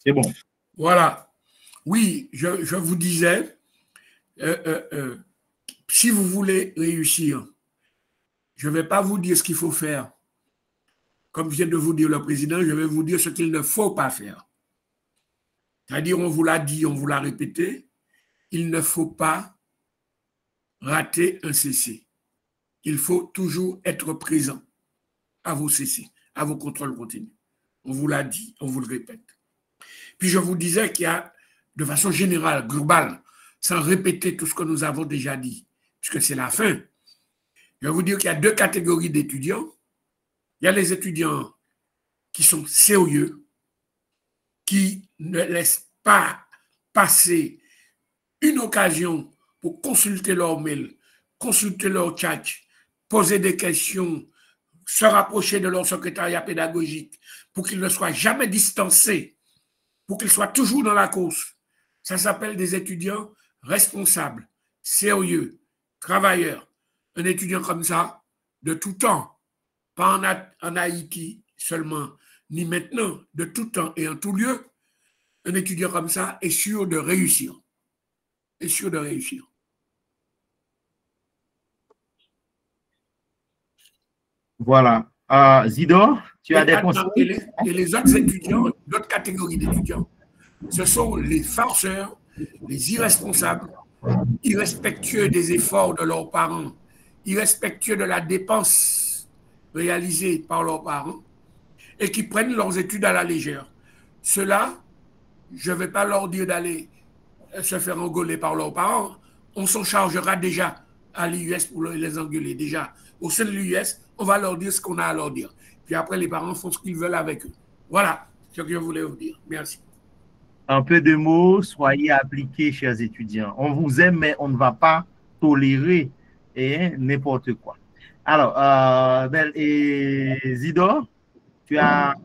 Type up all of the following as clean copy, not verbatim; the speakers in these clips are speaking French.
C'est bon. Voilà. Oui, je vous disais, si vous voulez réussir, je ne vais pas vous dire ce qu'il faut faire. Comme vient de vous dire le président, je vais vous dire ce qu'il ne faut pas faire. C'est-à-dire, on vous l'a dit, on vous l'a répété, il ne faut pas rater un CC. Il faut toujours être présent à vos CC, à vos contrôles continus. On vous l'a dit, on vous le répète. Puis je vous disais qu'il y a, de façon générale, globale, sans répéter tout ce que nous avons déjà dit, puisque c'est la fin, je vais vous dire qu'il y a deux catégories d'étudiants. Il y a les étudiants qui sont sérieux, qui ne laissent pas passer une occasion pour consulter leur mail, consulter leur chat, poser des questions, se rapprocher de leur secrétariat pédagogique pour qu'ils ne soient jamais distancés, pour qu'ils soient toujours dans la course. Ça s'appelle des étudiants responsables, sérieux, travailleurs. Un étudiant comme ça, de tout temps, pas en Haïti seulement, ni maintenant, de tout temps et en tout lieu, un étudiant comme ça est sûr de réussir. Est sûr de réussir. Voilà. Zidore, tu as des conseils? Et les autres étudiants, d'autres catégories d'étudiants, ce sont les farceurs, les irresponsables, irrespectueux des efforts de leurs parents, irrespectueux de la dépense réalisée par leurs parents et qui prennent leurs études à la légère. Ceux-là, je ne vais pas leur dire d'aller se faire engueuler par leurs parents. On s'en chargera déjà à l'IUS pour les engueuler. Déjà, au sein de l'IUS, on va leur dire ce qu'on a à leur dire. Puis après, les parents font ce qu'ils veulent avec eux. Voilà ce que je voulais vous dire. Merci. Un peu de mots, soyez appliqués, chers étudiants. On vous aime, mais on ne va pas tolérer n'importe quoi. Alors, et Zidore, tu as...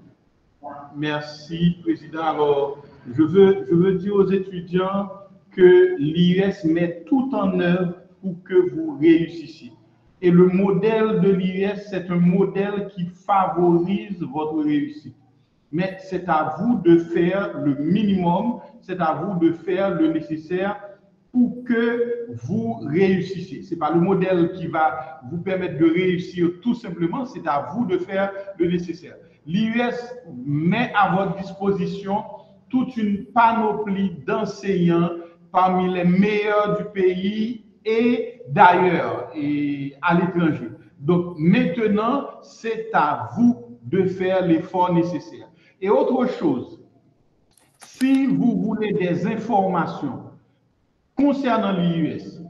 Merci, Président. Alors, je veux dire aux étudiants que l'IUS met tout en œuvre pour que vous réussissiez. Et le modèle de l'IUS, c'est un modèle qui favorise votre réussite. Mais c'est à vous de faire le minimum, c'est à vous de faire le nécessaire pour que vous réussissiez. Ce n'est pas le modèle qui va vous permettre de réussir tout simplement, c'est à vous de faire le nécessaire. L'IUS met à votre disposition toute une panoplie d'enseignants parmi les meilleurs du pays et d'ailleurs et à l'étranger. Donc maintenant, c'est à vous de faire l'effort nécessaire. Et autre chose, si vous voulez des informations concernant l'IUS,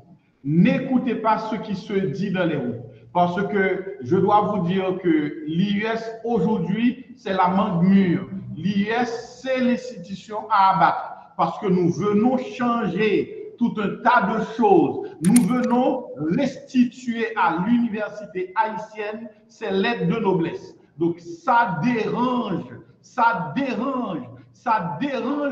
n'écoutez pas ce qui se dit dans les rues. Parce que je dois vous dire que l'IUS aujourd'hui, c'est la mangue mûre. L'IUS, c'est l'institution à abattre. Parce que nous venons changer tout un tas de choses. Nous venons restituer à l'université haïtienne ses lettres de noblesse. Donc ça dérange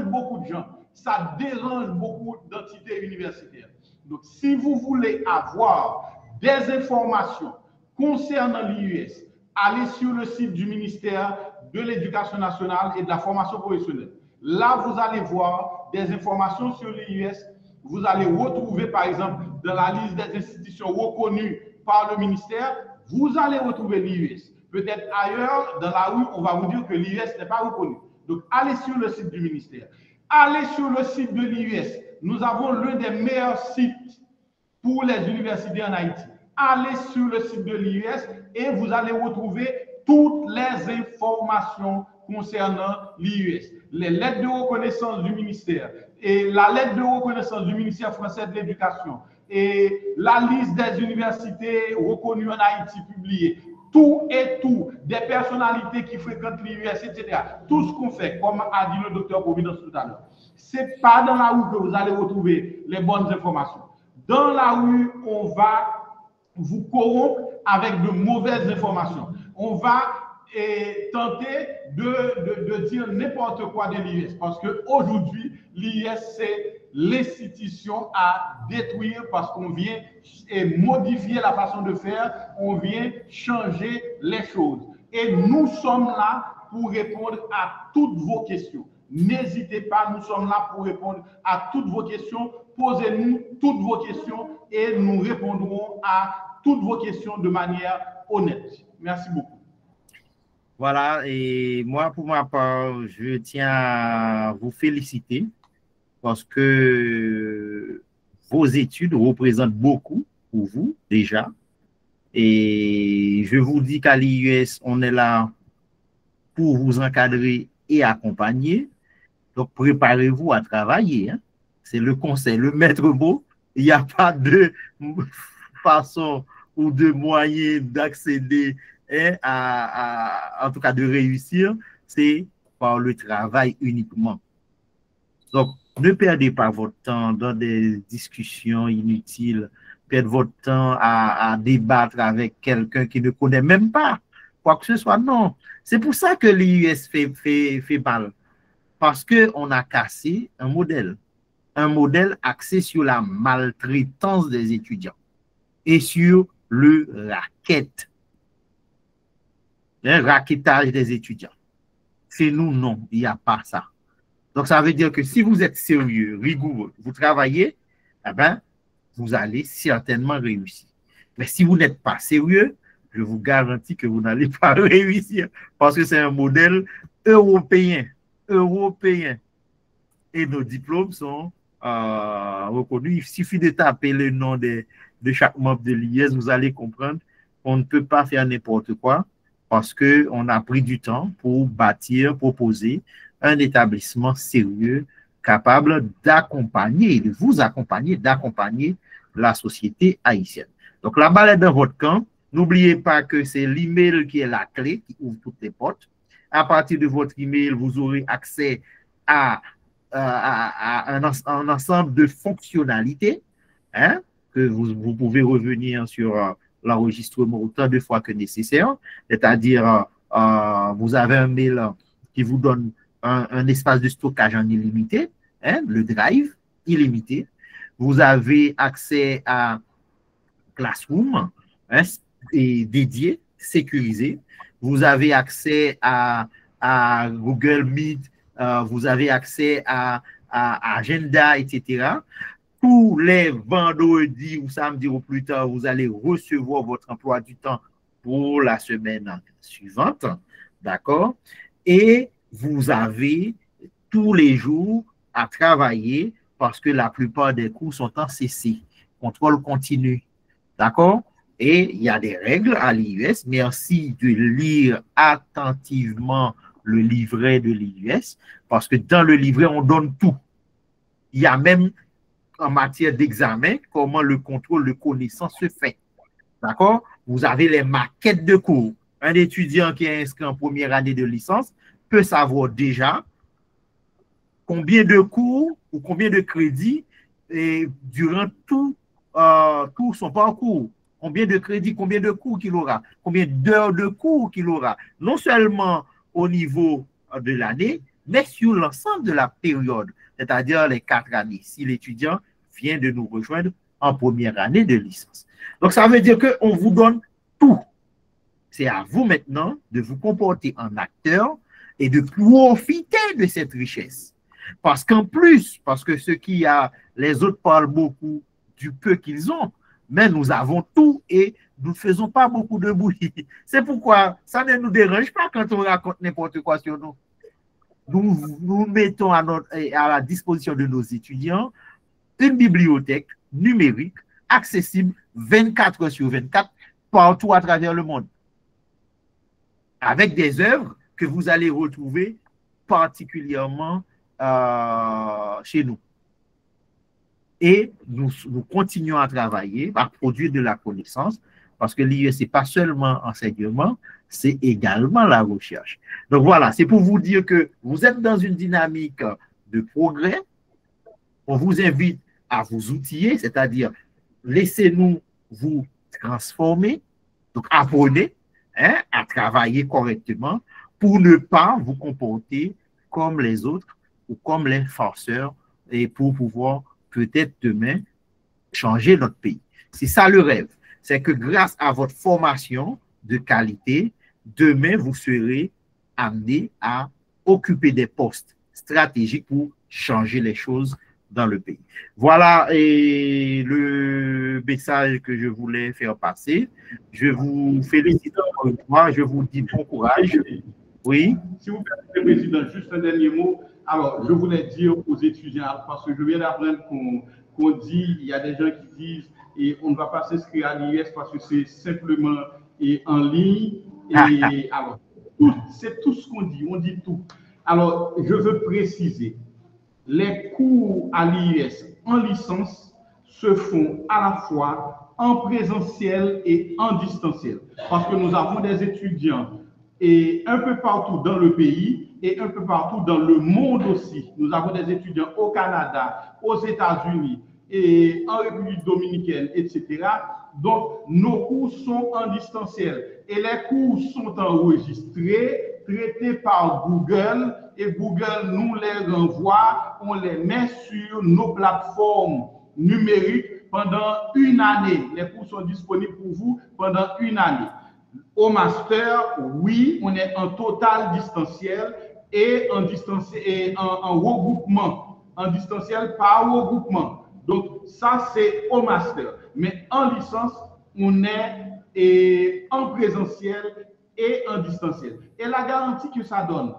beaucoup de gens. Ça dérange beaucoup d'entités universitaires. Donc, si vous voulez avoir des informations concernant l'IUS, allez sur le site du ministère de l'Éducation nationale et de la formation professionnelle. Là, vous allez voir des informations sur l'IUS. Vous allez retrouver, par exemple, dans la liste des institutions reconnues par le ministère, vous allez retrouver l'IUS. Peut-être ailleurs, dans la rue, on va vous dire que l'IUS n'est pas reconnu. Donc, allez sur le site du ministère. Allez sur le site de l'IUS. Nous avons l'un des meilleurs sites pour les universités en Haïti. Allez sur le site de l'IUS et vous allez retrouver toutes les informations concernant l'IUS. Les lettres de reconnaissance du ministère et la lettre de reconnaissance du ministère français de l'Éducation et la liste des universités reconnues en Haïti publiée. Tout et tout, des personnalités qui fréquentent l'IUS, etc. Tout ce qu'on fait, comme a dit le docteur Providence tout à l'heure. Ce n'est pas dans la rue que vous allez retrouver les bonnes informations. Dans la rue, on va vous corrompre avec de mauvaises informations. On va tenter de dire n'importe quoi de l'IUS. Parce qu'aujourd'hui, l'IUS, c'est l'institution à détruire parce qu'on vient modifier la façon de faire, on vient changer les choses. Et nous sommes là pour répondre à toutes vos questions. N'hésitez pas, nous sommes là pour répondre à toutes vos questions. Posez-nous toutes vos questions et nous répondrons à toutes vos questions de manière honnête. Merci beaucoup. Voilà, et moi, pour ma part, je tiens à vous féliciter parce que vos études représentent beaucoup pour vous déjà. Et je vous dis qu'à l'IUS, on est là pour vous encadrer et accompagner. Donc, préparez-vous à travailler. Hein. C'est le conseil, le maître mot. Il n'y a pas de façon ou de moyen d'accéder, hein, en tout cas de réussir. C'est par le travail uniquement. Donc, ne perdez pas votre temps dans des discussions inutiles. Perdre votre temps à débattre avec quelqu'un qui ne connaît même pas quoi que ce soit. Non. C'est pour ça que l'IUS fait mal. Parce qu'on a cassé un modèle axé sur la maltraitance des étudiants et sur le raquettage des étudiants. Chez nous, non, il n'y a pas ça. Donc, ça veut dire que si vous êtes sérieux, rigoureux, vous travaillez, eh ben, vous allez certainement réussir. Mais si vous n'êtes pas sérieux, je vous garantis que vous n'allez pas réussir parce que c'est un modèle européen. Et nos diplômes sont reconnus. Il suffit de taper le nom de chaque membre de l'IS, vous allez comprendre qu'on ne peut pas faire n'importe quoi parce qu'on a pris du temps pour bâtir, proposer un établissement sérieux, capable d'accompagner, de vous accompagner, d'accompagner la société haïtienne. Donc, la balle est dans votre camp. N'oubliez pas que c'est l'email qui est la clé, qui ouvre toutes les portes. À partir de votre email, vous aurez accès à un ensemble de fonctionnalités, hein, que vous pouvez revenir sur l'enregistrement autant de fois que nécessaire. C'est-à-dire, vous avez un mail qui vous donne un espace de stockage en illimité, hein, le drive illimité. Vous avez accès à Classroom, hein, et dédié, sécurisé. Vous avez accès à Google Meet, vous avez accès à Agenda, etc. Tous les vendredis ou samedis ou plus tard, vous allez recevoir votre emploi du temps pour la semaine suivante. D'accord? Et vous avez tous les jours à travailler parce que la plupart des cours sont en CC, contrôle continu. D'accord? Et il y a des règles à l'IUS. Merci de lire attentivement le livret de l'IUS parce que dans le livret, on donne tout. Il y a même en matière d'examen comment le contrôle de connaissances se fait. D'accord? Vous avez les maquettes de cours. Un étudiant qui est inscrit en première année de licence peut savoir déjà combien de cours ou combien de crédits et durant tout son parcours, combien de crédits, combien de cours qu'il aura, combien d'heures de cours qu'il aura, non seulement au niveau de l'année, mais sur l'ensemble de la période, c'est-à-dire les 4 années, si l'étudiant vient de nous rejoindre en première année de licence. Donc, ça veut dire qu'on vous donne tout. C'est à vous maintenant de vous comporter en acteur et de profiter de cette richesse. Parce qu'en plus, parce que les autres parlent beaucoup du peu qu'ils ont, mais nous avons tout et nous ne faisons pas beaucoup de bruit. C'est pourquoi ça ne nous dérange pas quand on raconte n'importe quoi sur nous. Nous mettons à la disposition de nos étudiants une bibliothèque numérique accessible 24 heures sur 24 partout à travers le monde, avec des œuvres que vous allez retrouver particulièrement chez nous. Et nous continuons à travailler, à produire de la connaissance, parce que l'IUS, ce n'est pas seulement enseignement, c'est également la recherche. Donc voilà, c'est pour vous dire que vous êtes dans une dynamique de progrès. On vous invite à vous outiller, c'est-à-dire laissez-nous vous transformer, donc apprenez, hein, à travailler correctement pour ne pas vous comporter comme les autres ou comme les farceurs et pour pouvoir peut-être demain changer notre pays. C'est ça le rêve. C'est que grâce à votre formation de qualité, demain, vous serez amené à occuper des postes stratégique pour changer les choses dans le pays. Voilà et le message que je voulais faire passer. Je vous félicite encore une fois, je vous dis bon courage. Oui. Si vous permettez, Président, juste un dernier mot. Alors, je voulais dire aux étudiants, parce que je viens d'apprendre qu'on dit, il y a des gens qui disent, et on ne va pas s'inscrire à l'IS parce que c'est simplement en ligne. Et alors, c'est tout ce qu'on dit, on dit tout. Alors, je veux préciser, les cours à l'IS en licence se font à la fois en présentiel et en distanciel. Parce que nous avons des étudiants et un peu partout dans le pays et un peu partout dans le monde aussi. Nous avons des étudiants au Canada, aux États-Unis et en République dominicaine, etc. Donc, nos cours sont en distanciel et les cours sont enregistrés, traités par Google et Google nous les renvoie, on les met sur nos plateformes numériques pendant une année. Les cours sont disponibles pour vous pendant une année. Au master, oui, on est en total distanciel et en regroupement, en distanciel par regroupement. Donc, ça, c'est au master. Mais en licence, on est en présentiel et en distanciel. Et la garantie que ça donne,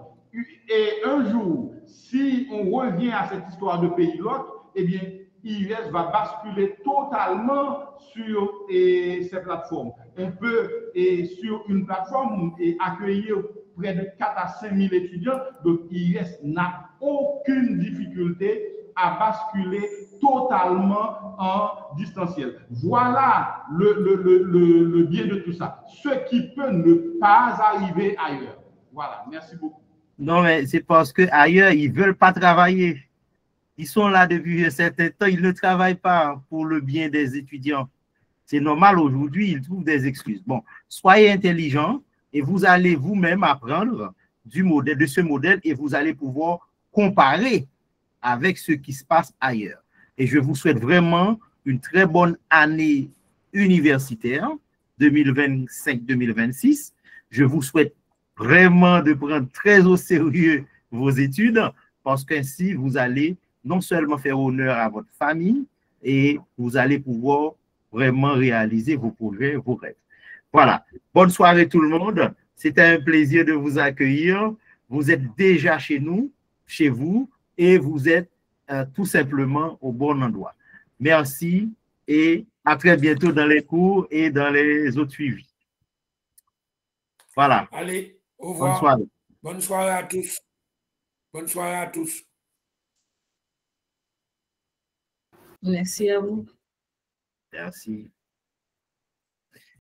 et un jour, si on revient à cette histoire de pays l'autre, eh bien, IUS va basculer totalement sur ces plateformes. On peut, sur une plateforme, accueillir près de 4 à 5 000 étudiants. Donc, IUS n'a aucune difficulté à basculer totalement en distanciel. Voilà le bien de tout ça. Ce qui peut ne pas arriver ailleurs. Voilà, merci beaucoup. Non, mais c'est parce qu'ailleurs, ils ne veulent pas travailler. Ils sont là depuis un certain temps, ils ne travaillent pas pour le bien des étudiants. C'est normal aujourd'hui, ils trouvent des excuses. Bon, soyez intelligents et vous allez vous-même apprendre de ce modèle et vous allez pouvoir comparer avec ce qui se passe ailleurs. Et je vous souhaite vraiment une très bonne année universitaire 2025-2026. Je vous souhaite vraiment de prendre très au sérieux vos études parce qu'ainsi, vous allez non seulement faire honneur à votre famille et vous allez pouvoir vraiment réaliser vos projets, vos rêves. Voilà. Bonne soirée tout le monde. C'était un plaisir de vous accueillir. Vous êtes déjà chez nous, chez vous, et vous êtes tout simplement au bon endroit. Merci et à très bientôt dans les cours et dans les autres suivis. Voilà. Allez, au revoir. Bonne soirée. Bonne soirée à tous. Bonne soirée à tous. Merci à vous. Merci.